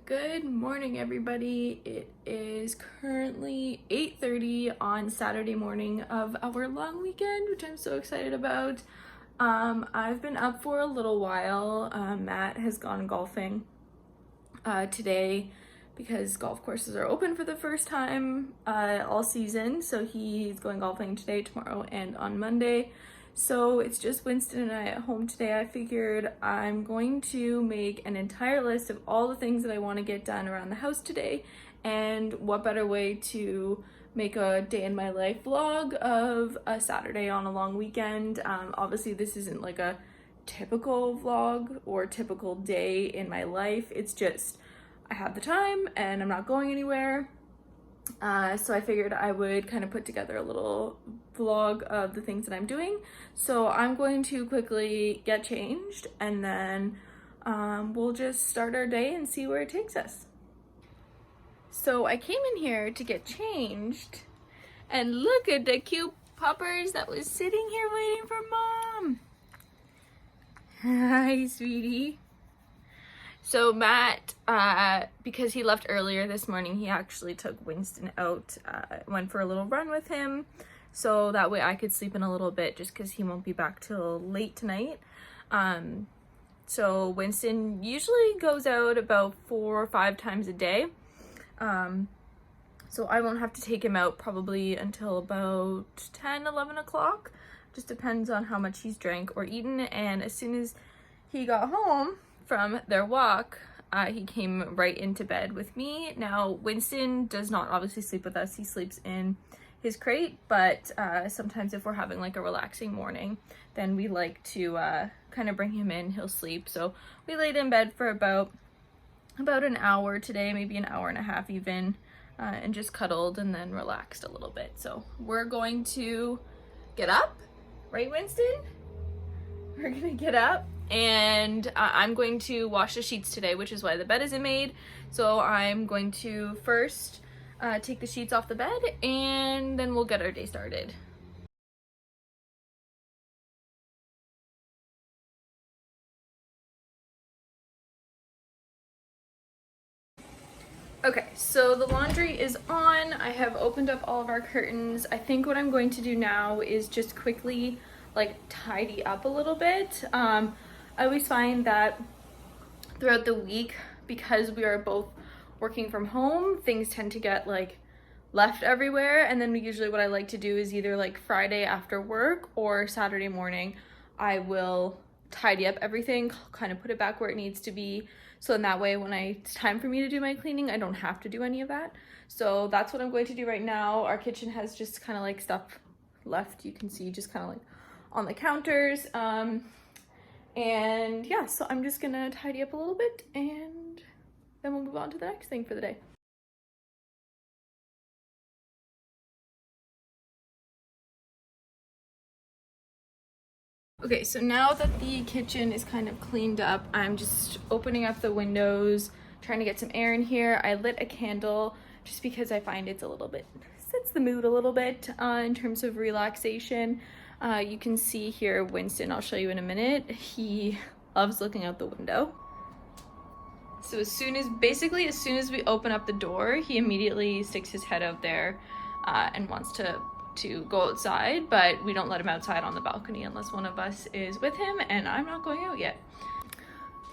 Good morning, everybody. It is currently 8:30 on Saturday morning of our long weekend, which I'm so excited about. I've been up for a little while. Matt has gone golfing today because golf courses are open for the first time all season. So he's going golfing today, tomorrow, and on Monday. So it's just Winston and I at home today. I figured I'm going to make an entire list of all the things that I want to get done around the house today, and what better way to make a day in my life vlog of a Saturday on a long weekend. Obviously this isn't like a typical vlog or typical day in my life. It's just I have the time and I'm not going anywhere. So I figured I would kind of put together a little vlog of the things that I'm doing. So I'm going to quickly get changed and then we'll just start our day and see where it takes us. So I came in here to get changed and look at the cute puppers that was sitting here waiting for mom. Hi, sweetie. So Matt, because he left earlier this morning, he actually took Winston out, went for a little run with him, so that way I could sleep in a little bit just because he won't be back till late tonight. So Winston usually goes out about 4 or 5 times a day, so I won't have to take him out probably until about 10, 11 o'clock. Just depends on how much he's drank or eaten. And as soon as he got home from their walk, he came right into bed with me. Now, Winston does not obviously sleep with us. He sleeps in his crate, but sometimes if we're having like a relaxing morning, then we like to kind of bring him in. He'll sleep. So we laid in bed for about an hour today, maybe an hour and a half even, and just cuddled and then relaxed a little bit. So we're going to get up, right, Winston? We're gonna get up and I'm going to wash the sheets today, which is why the bed isn't made. So I'm going to first take the sheets off the bed and then we'll get our day started. Okay, so the laundry is on. I have opened up all of our curtains. I think what I'm going to do now is just quickly like tidy up a little bit. I always find that throughout the week, because we are both working from home, things tend to get like left everywhere. And then usually what I like to do is either like Friday after work or Saturday morning, I will tidy up everything, kind of put it back where it needs to be. So in that way, when it's time for me to do my cleaning, I don't have to do any of that. So that's what I'm going to do right now. Our kitchen has just kind of like stuff left. You can see just kind of like on the counters. And yeah, so I'm just gonna tidy up a little bit and then we'll move on to the next thing for the day. Okay, so now that the kitchen is kind of cleaned up, I'm just opening up the windows, trying to get some air in here. I lit a candle just because I find it's a little bit, sets the mood a little bit in terms of relaxation. You can see here Winston, I'll show you in a minute. He loves looking out the window. So basically as soon as we open up the door, he immediately sticks his head out there and wants to go outside, but we don't let him outside on the balcony unless one of us is with him, and I'm not going out yet.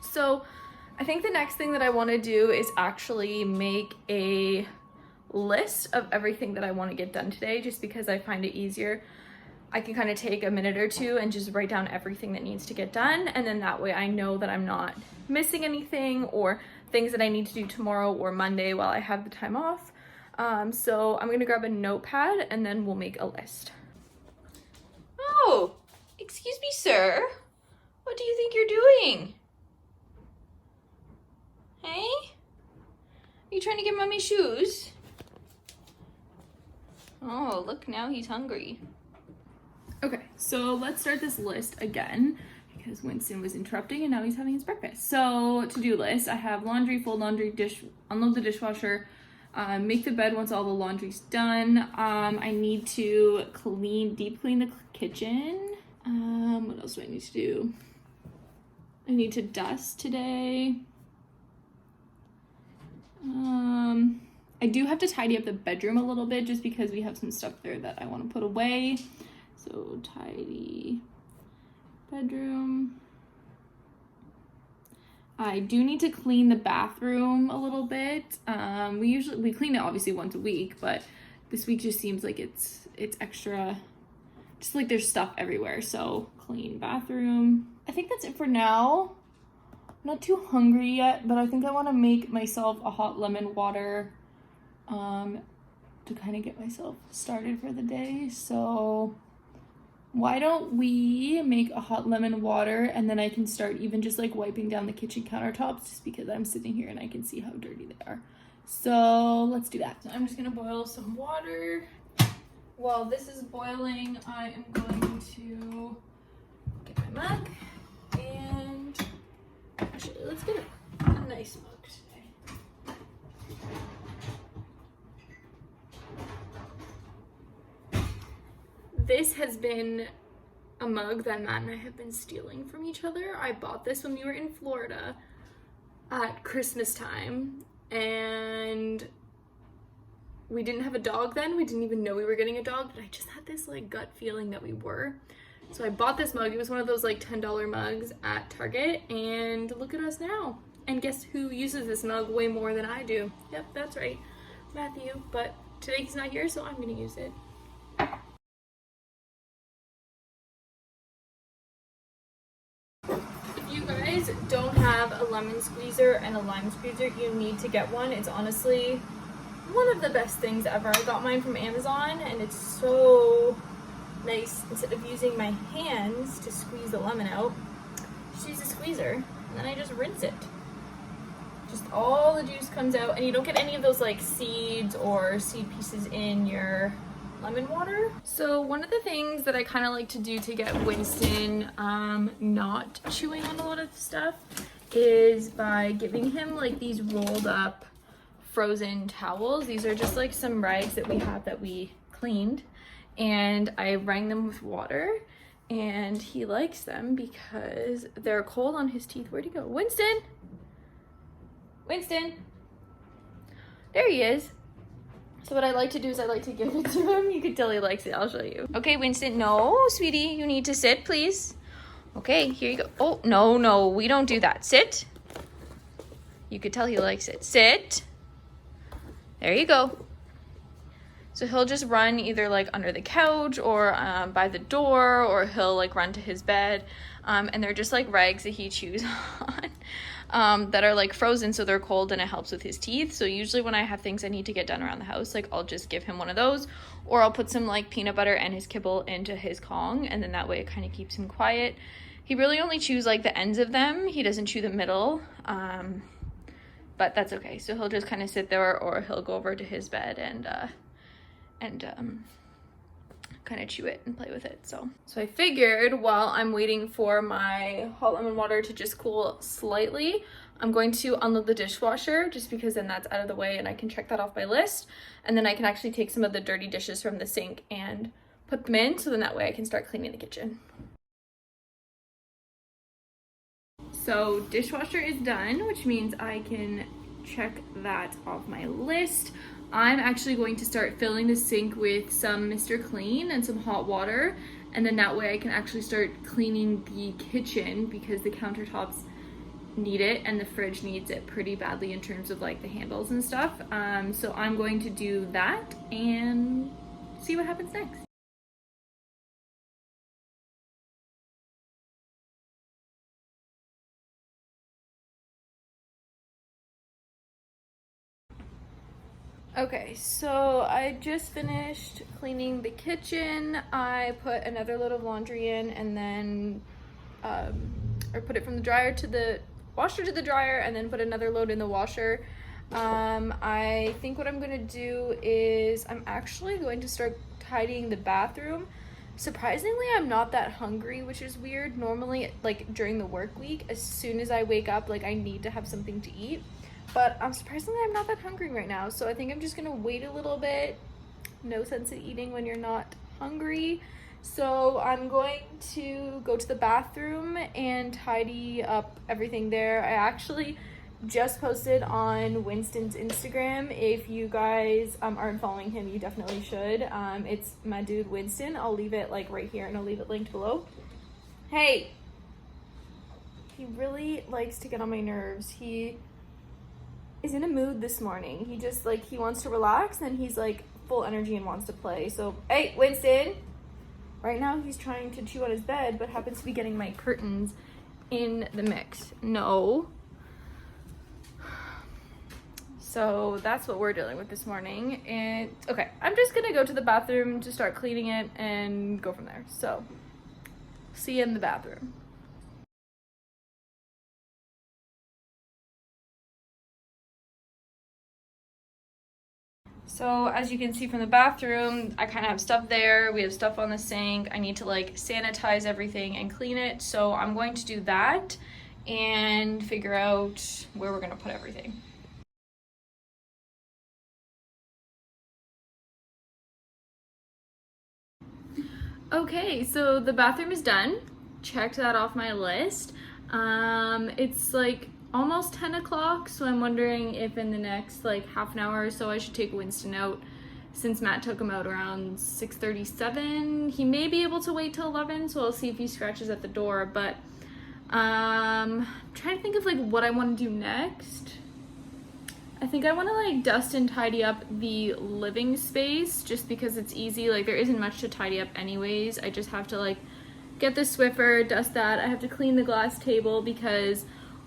So I think the next thing that I want to do is actually make a list of everything that I want to get done today, just because I find it easier. I can kind of take a minute or two and just write down everything that needs to get done, and then that way I know that I'm not missing anything or things that I need to do tomorrow or Monday while I have the time off. So I'm gonna grab a notepad and then we'll make a list. Oh, excuse me, sir. What do you think you're doing? Hey? Are you trying to get mommy shoes? Oh, look, now he's hungry. Okay, so let's start this list again because Winston was interrupting and now he's having his breakfast. So, to-do list, I have laundry, fold laundry, unload the dishwasher, make the bed once all the laundry's done. I need to deep clean the kitchen. What else do I need to do? I need to dust today. I do have to tidy up the bedroom a little bit just because we have some stuff there that I want to put away. So tidy bedroom. I do need to clean the bathroom a little bit. We clean it obviously once a week, but this week just seems like it's extra, just like there's stuff everywhere. So clean bathroom. I think that's it for now. I'm not too hungry yet, but I think I want to make myself a hot lemon water to kind of get myself started for the day. So why don't we make a hot lemon water, and then I can start even just like wiping down the kitchen countertops, just because I'm sitting here and I can see how dirty they are. So let's do that. So I'm just gonna boil some water. While this is boiling, I am going to get my mug, and actually let's get a nice mug today. This has been a mug that Matt and I have been stealing from each other. I bought this when we were in Florida at Christmas time, and we didn't have a dog then. We didn't even know we were getting a dog, but I just had this like gut feeling that we were. So I bought this mug. It was one of those like $10 mugs at Target, and look at us now. And guess who uses this mug way more than I do? Yep, that's right, Matthew. But today he's not here, so I'm gonna use it. Don't have a lemon squeezer and a lime squeezer, you need to get one. It's honestly one of the best things ever. I got mine from Amazon, and it's so nice. Instead of using my hands to squeeze the lemon out, just use a squeezer, and then I just rinse it. Just all the juice comes out, and you don't get any of those like seeds or seed pieces in your lemon water. So one of the things that I kind of like to do to get Winston not chewing on a lot of stuff is by giving him like these rolled up frozen towels. These are just like some rags that we have that we cleaned, and I wrang them with water, and he likes them because they're cold on his teeth. Where'd he go? Winston! Winston! There he is. So what I like to do is I like to give it to him. You can tell he likes it. I'll show you. Okay, Winston. No, sweetie. You need to sit, please. Okay, here you go. Oh, no, we don't do that. Sit. You could tell he likes it. Sit. There you go. So he'll just run either like under the couch or by the door, or he'll like run to his bed. And they're just like rags that he chews on. That are like frozen, so they're cold, and it helps with his teeth. So usually when I have things I need to get done around the house, like I'll just give him one of those, or I'll put some like peanut butter and his kibble into his Kong, and then that way it kind of keeps him quiet. He really only chews like the ends of them. He doesn't chew the middle, but that's okay. So he'll just kind of sit there, or he'll go over to his bed and kind of chew it and play with it. So I figured while I'm waiting for my hot lemon water to just cool slightly, I'm going to unload the dishwasher, just because then that's out of the way and I can check that off my list, and then I can actually take some of the dirty dishes from the sink and put them in, so then that way I can start cleaning the kitchen. So dishwasher is done, which means I can check that off my list. I'm actually going to start filling the sink with some Mr. Clean and some hot water, and then that way I can actually start cleaning the kitchen, because the countertops need it and the fridge needs it pretty badly in terms of like the handles and stuff. So I'm going to do that and see what happens next. Okay, so I just finished cleaning the kitchen. I put another load of laundry in, and then or put it from the dryer to the washer to the dryer, and then put another load in the washer. I think what I'm gonna do is I'm actually going to start tidying the bathroom. Surprisingly, I'm not that hungry, which is weird. Normally, like during the work week, as soon as I wake up, like I need to have something to eat. But surprisingly, I'm not that hungry right now. So I think I'm just gonna wait a little bit. No sense in eating when you're not hungry. So I'm going to go to the bathroom and tidy up everything there. I actually just posted on Winston's Instagram. If you guys aren't following him, you definitely should. It's my dude Winston. I'll leave it like right here and I'll leave it linked below. Hey, he really likes to get on my nerves. He is in a mood this morning. He just like, he wants to relax and he's like full energy and wants to play. So, hey, Winston. Right now he's trying to chew on his bed, but happens to be getting my curtains in the mix. No. So that's what we're dealing with this morning. And okay, I'm just gonna go to the bathroom to start cleaning it and go from there. So see you in the bathroom. So as you can see from the bathroom, I kind of have stuff there. We have stuff on the sink. I need to like sanitize everything and clean it. So I'm going to do that and figure out where we're gonna put everything. Okay, so the bathroom is done. Checked that off my list. It's like almost 10 o'clock, so I'm wondering if in the next like half an hour or so I should take Winston out, since Matt took him out around 6:37. He may be able to wait till 11, so I'll see if he scratches at the door, but trying to think of like what I want to do next. I think I want to like dust and tidy up the living space just because it's easy. Like there isn't much to tidy up anyways. I just have to like get the Swiffer, dust that. I have to clean the glass table because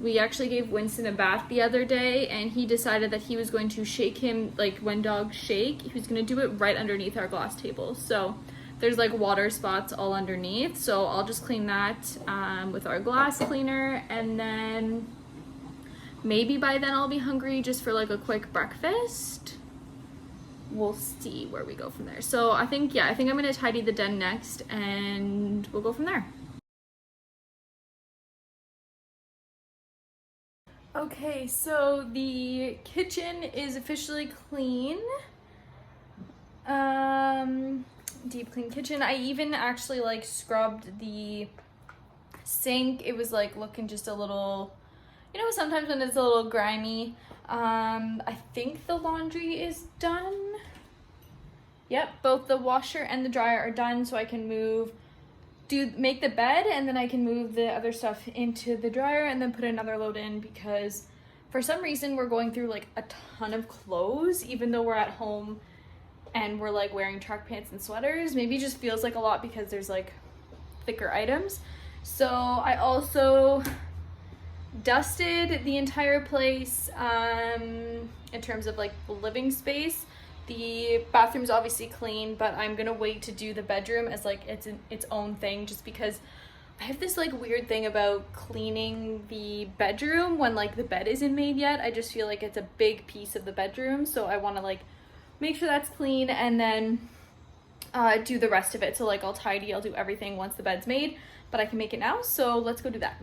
we actually gave Winston a bath the other day and he decided that he was going to shake him like when dogs shake. He was going to do it right underneath our glass table. So there's like water spots all underneath. So I'll just clean that with our glass cleaner, and then maybe by then I'll be hungry just for like a quick breakfast. We'll see where we go from there. So I think I'm gonna tidy the den next and we'll go from there. Okay, so the kitchen is officially clean. Deep clean kitchen. I even actually like scrubbed the sink. It was like looking just a little, you know, sometimes when it's a little grimy. I think the laundry is done. Yep, both the washer and the dryer are done, so I can make the bed, and then I can move the other stuff into the dryer and then put another load in, because for some reason we're going through like a ton of clothes even though we're at home and we're like wearing track pants and sweaters. Maybe it just feels like a lot because there's like thicker items. So I also dusted the entire place in terms of like the living space. The bathroom's obviously clean, but I'm gonna wait to do the bedroom as like its own thing, just because I have this like weird thing about cleaning the bedroom when like the bed isn't made yet. I just feel like it's a big piece of the bedroom, so I want to like make sure that's clean and then do the rest of it. So like I'll do everything once the bed's made, but I can make it now, so let's go do that.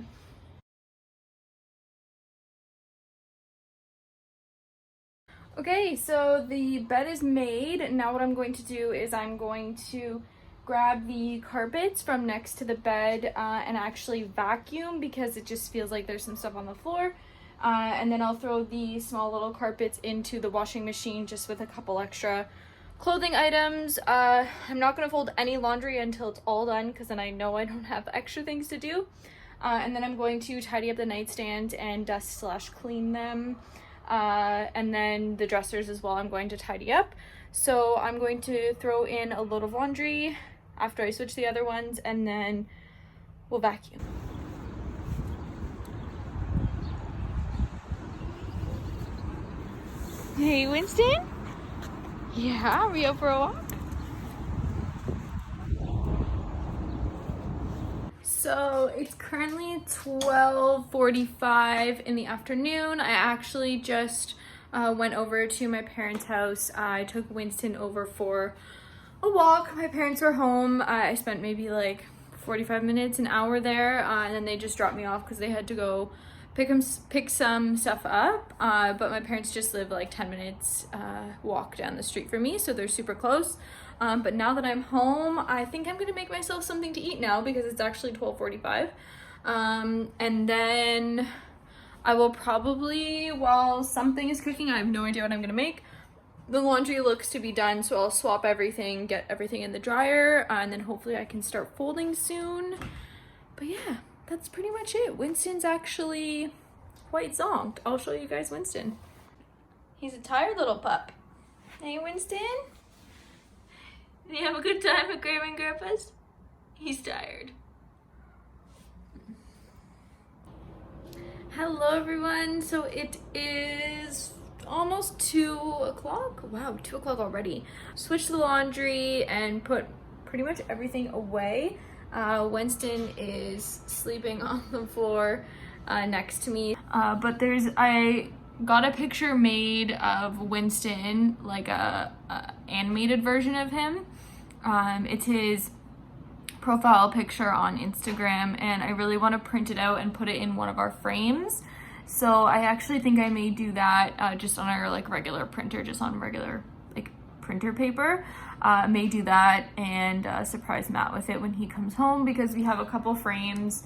Okay, so the bed is made. Now what I'm going to do is I'm going to grab the carpets from next to the bed and actually vacuum, because it just feels like there's some stuff on the floor. And then I'll throw the small little carpets into the washing machine just with a couple extra clothing items. I'm not going to fold any laundry until it's all done, because then I know I don't have extra things to do. And then I'm going to tidy up the nightstand and dust/clean them. And then the dressers as well I'm going to tidy up. So I'm going to throw in a load of laundry after I switch the other ones, and then we'll vacuum. Hey, Winston? Yeah, are we out for a walk? So it's currently 12:45 in the afternoon. I actually just went over to my parents' house. I took Winston over for a walk. My parents were home. I spent maybe like 45 minutes, an hour there, and then they just dropped me off because they had to go pick some stuff up. But my parents just live like 10 minutes walk down the street from me, so they're super close. But now that I'm home, I think I'm gonna make myself something to eat now because it's actually 12:45. And then I will probably, while something is cooking, I have no idea what I'm gonna make. The laundry looks to be done, so I'll swap everything, get everything in the dryer, and then hopefully I can start folding soon. But yeah, that's pretty much it. Winston's actually quite zonked. I'll show you guys Winston. He's a tired little pup. Hey, Winston? Did you have a good time at Grandma and Grandpa's? He's tired. Hello everyone. So it is almost 2 o'clock. Wow, 2 o'clock already. Switched the laundry and put pretty much everything away. Winston is sleeping on the floor next to me. But I got a picture made of Winston, like a animated version of him. It's his profile picture on Instagram, and I really want to print it out and put it in one of our frames. So I actually think I may do that just on our like regular printer, just on regular like printer paper. May do that and surprise Matt with it when he comes home, because we have a couple frames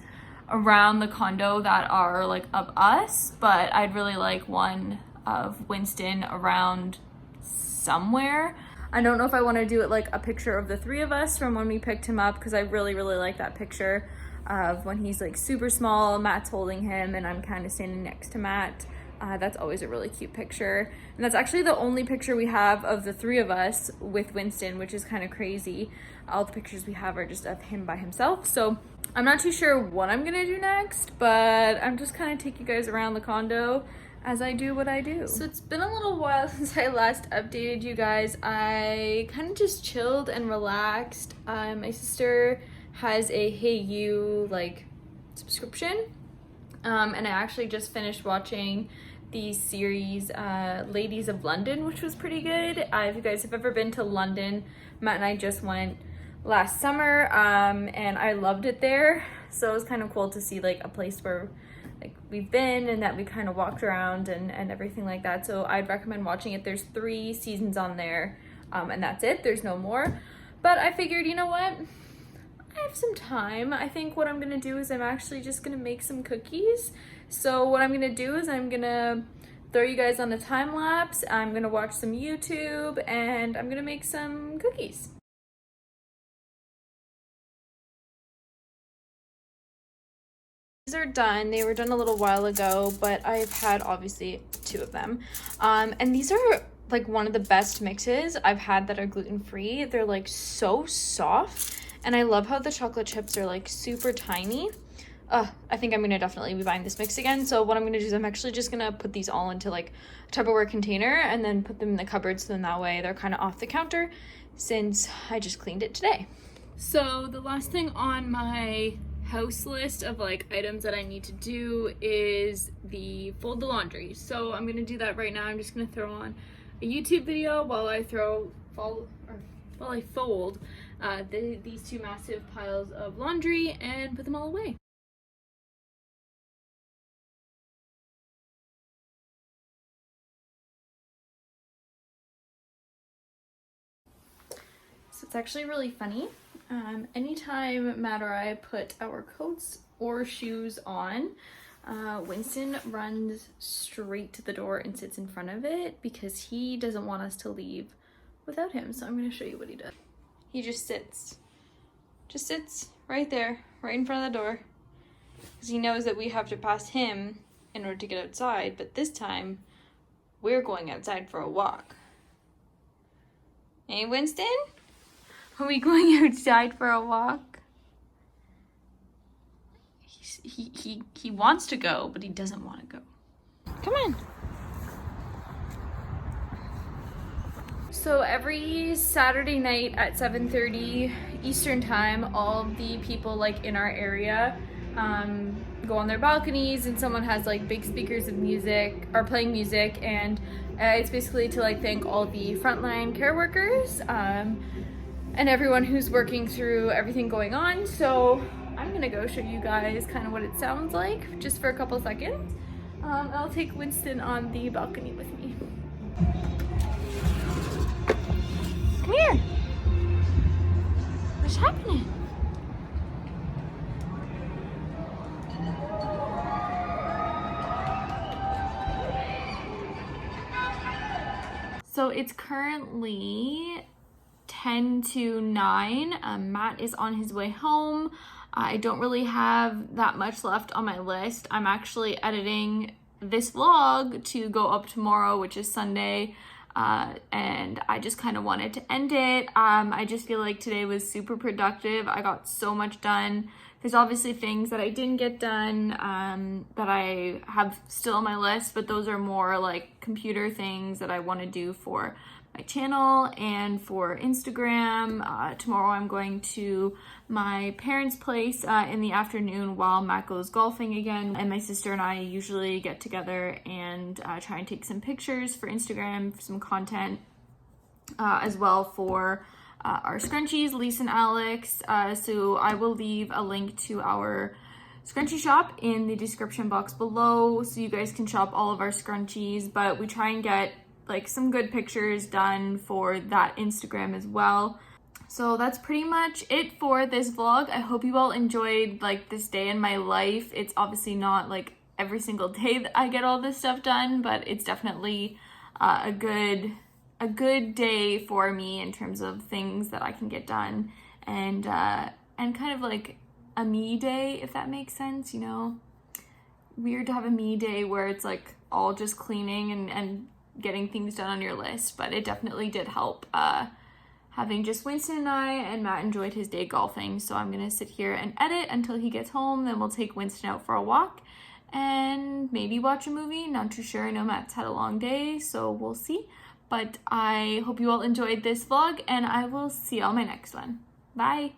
around the condo that are like of us, but I'd really like one of Winston around somewhere. I don't know if I want to do it like a picture of the 3 of us from when we picked him up, because I really like that picture of when he's like super small, Matt's holding him and I'm kind of standing next to Matt. That's always a really cute picture, and that's actually the only picture we have of the 3 of us with Winston, which is kind of crazy. All the pictures we have are just of him by himself. So I'm not too sure what I'm gonna do next, but I'm just kind of take you guys around the condo as I do what I do. So it's been a little while since I last updated you guys. I kind of just chilled and relaxed. My sister has a HeyU like subscription, and I actually just finished watching the series Ladies of London, which was pretty good. If you guys have ever been to London, Matt and I just went last summer, and I loved it there. So it was kind of cool to see like a place where like we've been and that we kind of walked around and everything like that. So I'd recommend watching it. There's 3 seasons on there, and that's it. There's no more. But I figured, you know what? I have some time. I think what I'm gonna do is I'm actually just gonna make some cookies. So what I'm gonna do is I'm gonna throw you guys on a time lapse. I'm gonna watch some YouTube and I'm gonna make some cookies. These are done. They were done a little while ago, but I've had obviously 2 of them. And these are like one of the best mixes I've had that are gluten-free. They're like so soft, and I love how the chocolate chips are like super tiny. I think I'm gonna definitely be buying this mix again. So what I'm gonna do is I'm actually just gonna put these all into like a Tupperware container and then put them in the cupboard, so then that way they're kind of off the counter since I just cleaned it today. So the last thing on my house list of like items that I need to do is fold the laundry. So I'm gonna do that right now. I'm just gonna throw on a YouTube video while I fold these 2 massive piles of laundry and put them all away. So it's actually really funny. Anytime Matt or I put our coats or shoes on, Winston runs straight to the door and sits in front of it because he doesn't want us to leave without him. So I'm going to show you what he does. He just sits right there, right in front of the door, because he knows that we have to pass him in order to get outside, but this time we're going outside for a walk. Hey, Winston? Are we going outside for a walk? He wants to go, but he doesn't want to go. Come on. So every Saturday night at 7:30 Eastern time, all the people like in our area go on their balconies, and someone has like big speakers of music or playing music, and it's basically to like thank all the frontline care workers and everyone who's working through everything going on. So I'm gonna go show you guys kind of what it sounds like just for a couple seconds. I'll take Winston on the balcony with me. Come here. What's happening? So it's currently 10 to 9. Matt is on his way home. I don't really have that much left on my list. I'm actually editing this vlog to go up tomorrow, which is Sunday. And I just kind of wanted to end it. I just feel like today was super productive. I got so much done. There's obviously things that I didn't get done that I have still on my list, but those are more like computer things that I want to do for my channel and for Instagram. Tomorrow I'm going to my parents' place in the afternoon while Matt goes golfing again, and my sister and I usually get together and try and take some pictures for Instagram, some content as well for our scrunchies, Lisa and Alex. So I will leave a link to our scrunchie shop in the description box below so you guys can shop all of our scrunchies, but we try and get like some good pictures done for that Instagram as well. So that's pretty much it for this vlog. I hope you all enjoyed like this day in my life. It's obviously not like every single day that I get all this stuff done, but it's definitely a good day for me in terms of things that I can get done, and kind of like a me day, if that makes sense, you know? Weird to have a me day where it's like all just cleaning and getting things done on your list, but it definitely did help having just Winston and I, and Matt enjoyed his day golfing. So I'm gonna sit here and edit until he gets home, then we'll take Winston out for a walk and maybe watch a movie. Not too sure. I know Matt's had a long day, so we'll see. But I hope you all enjoyed this vlog, and I will see you on my next one. Bye!